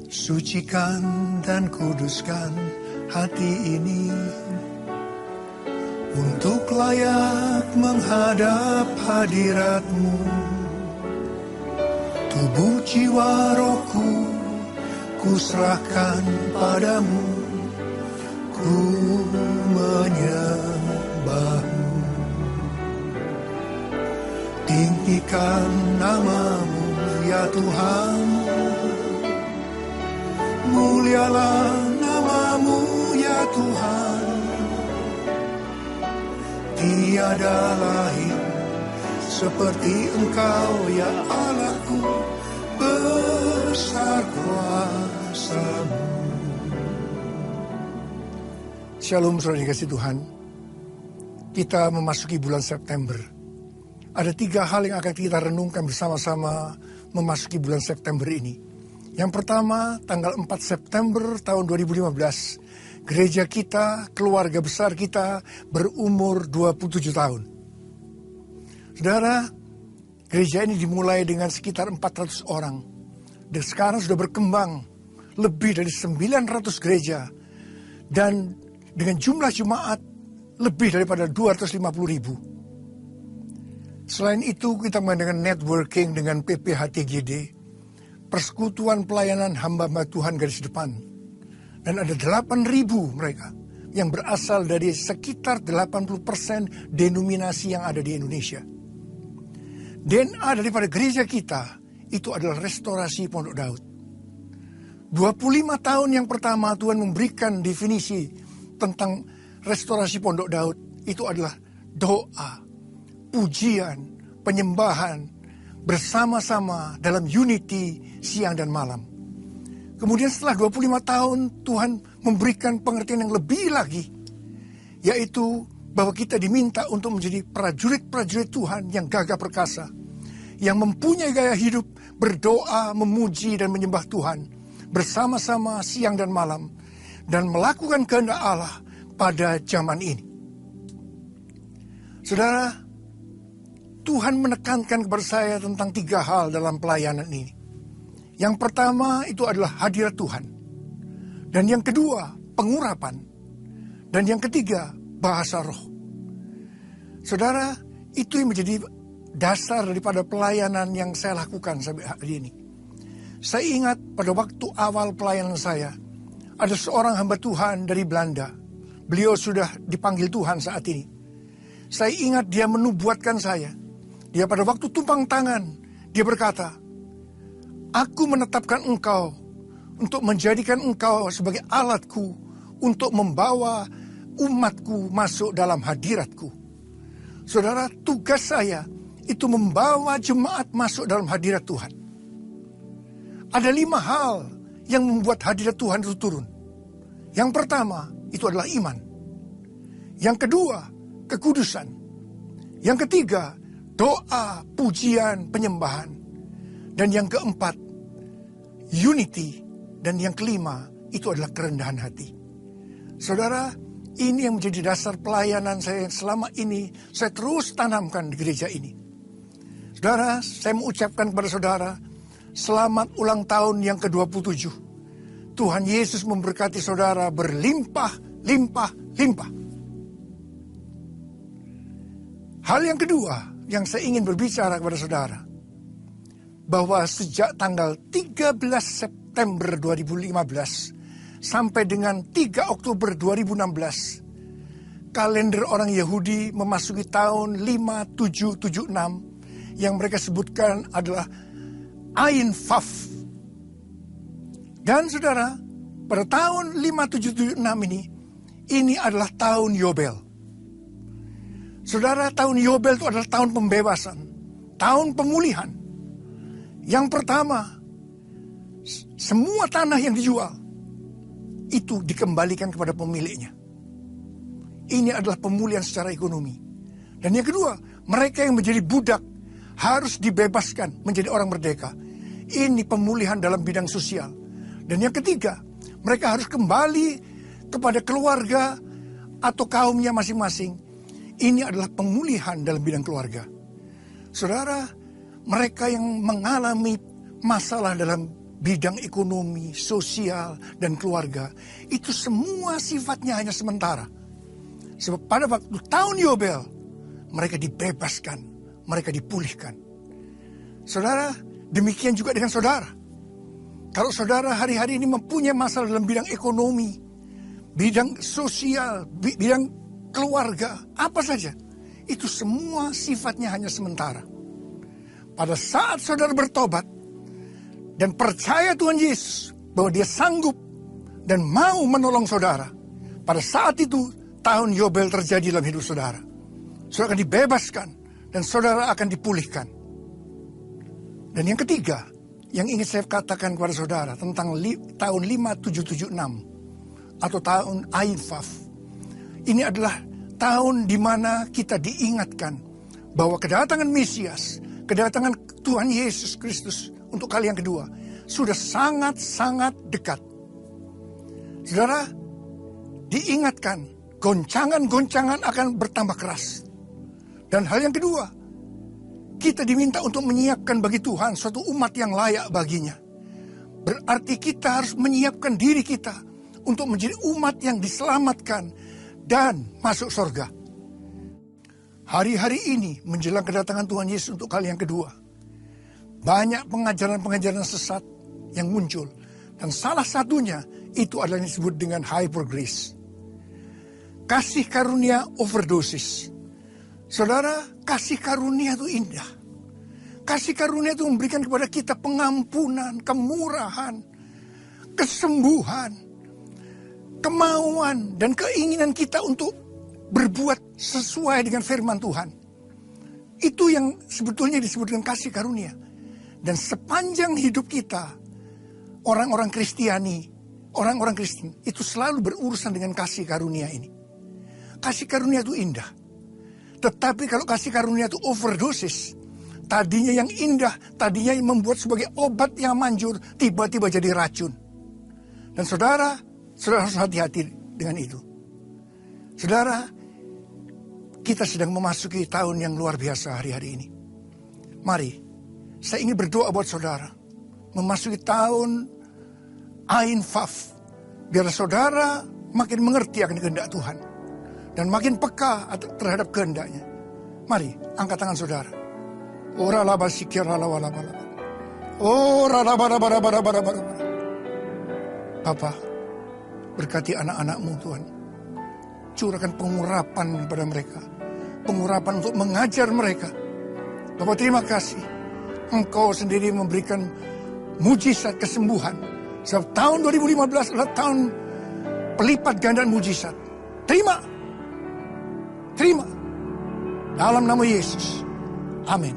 Sucikan dan kuduskan hati ini untuk layak menghadap hadirat-Mu. Tubuh jiwa rohku kuserahkan padamu, ku menyembah-Mu. Tinggikan nama-Mu ya Tuhan, mulialah nama-Mu ya Tuhan. Tiada lain seperti Engkau ya Allahku, besar kuasa-Mu. Shalom saudara dikasih Tuhan. Kita memasuki bulan September. Ada 3 hal yang akan kita renungkan bersama-sama memasuki bulan September ini. Yang pertama, tanggal 4 September tahun 2015, gereja kita, keluarga besar kita berumur 27 tahun. Saudara, gereja ini dimulai dengan sekitar 400 orang. Dan sekarang sudah berkembang lebih dari 900 gereja. Dan dengan jumlah jemaat lebih daripada 250.000. Selain itu, kita mengadakan networking dengan PPHTGD, persekutuan pelayanan hamba-hamba Tuhan garis depan. Dan ada 8.000 mereka yang berasal dari sekitar 80% denominasi yang ada di Indonesia. DNA daripada gereja kita itu adalah restorasi Pondok Daud. 25 tahun yang pertama Tuhan memberikan definisi tentang restorasi Pondok Daud. Itu adalah doa, pujian, penyembahan, bersama-sama dalam unity siang dan malam. Kemudian setelah 25 tahun Tuhan memberikan pengertian yang lebih lagi, yaitu bahwa kita diminta untuk menjadi prajurit-prajurit Tuhan yang gagah perkasa, yang mempunyai gaya hidup berdoa, memuji dan menyembah Tuhan bersama-sama siang dan malam, dan melakukan kehendak Allah pada zaman ini. Saudara, Tuhan menekankan kepada saya tentang 3 hal dalam pelayanan ini. Yang pertama itu adalah hadirat Tuhan. Dan yang kedua, pengurapan. Dan yang ketiga, bahasa roh. Saudara, itu yang menjadi dasar daripada pelayanan yang saya lakukan sampai hari ini. Saya ingat pada waktu awal pelayanan saya, ada seorang hamba Tuhan dari Belanda. Beliau sudah dipanggil Tuhan saat ini. Saya ingat dia menubuatkan saya. Dia pada waktu tumpang tangan, dia berkata, "Aku menetapkan engkau untuk menjadikan engkau sebagai alatku untuk membawa umatku masuk dalam hadiratku." Saudara, tugas saya itu membawa jemaat masuk dalam hadirat Tuhan. Ada 5 hal yang membuat hadirat Tuhan itu turun. Yang pertama, itu adalah iman. Yang kedua, kekudusan. Yang ketiga, doa, pujian, penyembahan. Dan yang keempat, unity. Dan yang kelima, itu adalah kerendahan hati. Saudara, ini yang menjadi dasar pelayanan saya yang selama ini saya terus tanamkan di gereja ini. Saudara, saya mengucapkan kepada saudara, selamat ulang tahun yang ke-27. Tuhan Yesus memberkati saudara berlimpah, limpah, limpah. Hal yang kedua, yang saya ingin berbicara kepada saudara, bahwa sejak tanggal 13 September 2015 sampai dengan 3 Oktober 2016, kalender orang Yahudi memasuki tahun 5776 yang mereka sebutkan adalah Ain Faf. Dan saudara, pada tahun 5776 ini adalah tahun Yobel. Saudara, tahun Yobel itu adalah tahun pembebasan, tahun pemulihan. Yang pertama, semua tanah yang dijual itu dikembalikan kepada pemiliknya. Ini adalah pemulihan secara ekonomi. Dan yang kedua, mereka yang menjadi budak harus dibebaskan menjadi orang merdeka. Ini pemulihan dalam bidang sosial. Dan yang ketiga, mereka harus kembali kepada keluarga atau kaumnya masing-masing. Ini adalah pemulihan dalam bidang keluarga. Saudara, mereka yang mengalami masalah dalam bidang ekonomi, sosial, dan keluarga, itu semua sifatnya hanya sementara. Sebab pada waktu tahun Yobel, mereka dibebaskan, mereka dipulihkan. Saudara, demikian juga dengan saudara. Kalau saudara hari-hari ini mempunyai masalah dalam bidang ekonomi, bidang sosial, bidang keluarga, apa saja, itu semua sifatnya hanya sementara. Pada saat saudara bertobat dan percaya Tuhan Yesus bahwa Dia sanggup dan mau menolong saudara, pada saat itu tahun Yobel terjadi dalam hidup saudara. Saudara akan dibebaskan dan saudara akan dipulihkan. Dan yang ketiga, yang ingin saya katakan kepada saudara tentang tahun 5776 atau tahun Ain Faf. Ini adalah tahun di mana kita diingatkan bahwa kedatangan Mesias, kedatangan Tuhan Yesus Kristus untuk kali yang kedua sudah sangat-sangat dekat. Saudara, diingatkan goncangan-goncangan akan bertambah keras. Dan hal yang kedua, kita diminta untuk menyiapkan bagi Tuhan suatu umat yang layak baginya. Berarti kita harus menyiapkan diri kita untuk menjadi umat yang diselamatkan dan masuk surga. Hari-hari ini menjelang kedatangan Tuhan Yesus untuk kali yang kedua, banyak pengajaran-pengajaran sesat yang muncul. Dan salah satunya itu adalah yang disebut dengan hypergrace. Kasih karunia overdosis. Saudara, kasih karunia itu indah. Kasih karunia itu memberikan kepada kita pengampunan, kemurahan, kesembuhan, kemauan, dan keinginan kita untuk berbuat sesuai dengan firman Tuhan. Itu yang sebetulnya disebut dengan kasih karunia. Dan sepanjang hidup kita, orang-orang Kristiani, orang-orang Kristen, itu selalu berurusan dengan kasih karunia ini. Kasih karunia itu indah. Tetapi kalau kasih karunia itu overdosis, tadinya yang indah, tadinya yang membuat sebagai obat yang manjur, tiba-tiba jadi racun. Dan saudara harus hati-hati dengan itu. Saudara, kita sedang memasuki tahun yang luar biasa hari-hari ini. Mari, saya ingin berdoa buat saudara. Memasuki tahun Ain Faf. Biar saudara makin mengerti akan kehendak Tuhan. Dan makin peka terhadap kehendaknya. Mari, angkat tangan saudara. Ora laba sikira laba laba laba. Ora laba laba laba laba laba. Bapa, berkati anak-anak-Mu Tuhan. Curahkan pengurapan kepada mereka. Pengurapan untuk mengajar mereka. Bapak, terima kasih. Engkau sendiri memberikan mujizat kesembuhan. Sebab tahun 2015 adalah tahun pelipat gandaan mujizat. Terima. Dalam nama Yesus. Amin.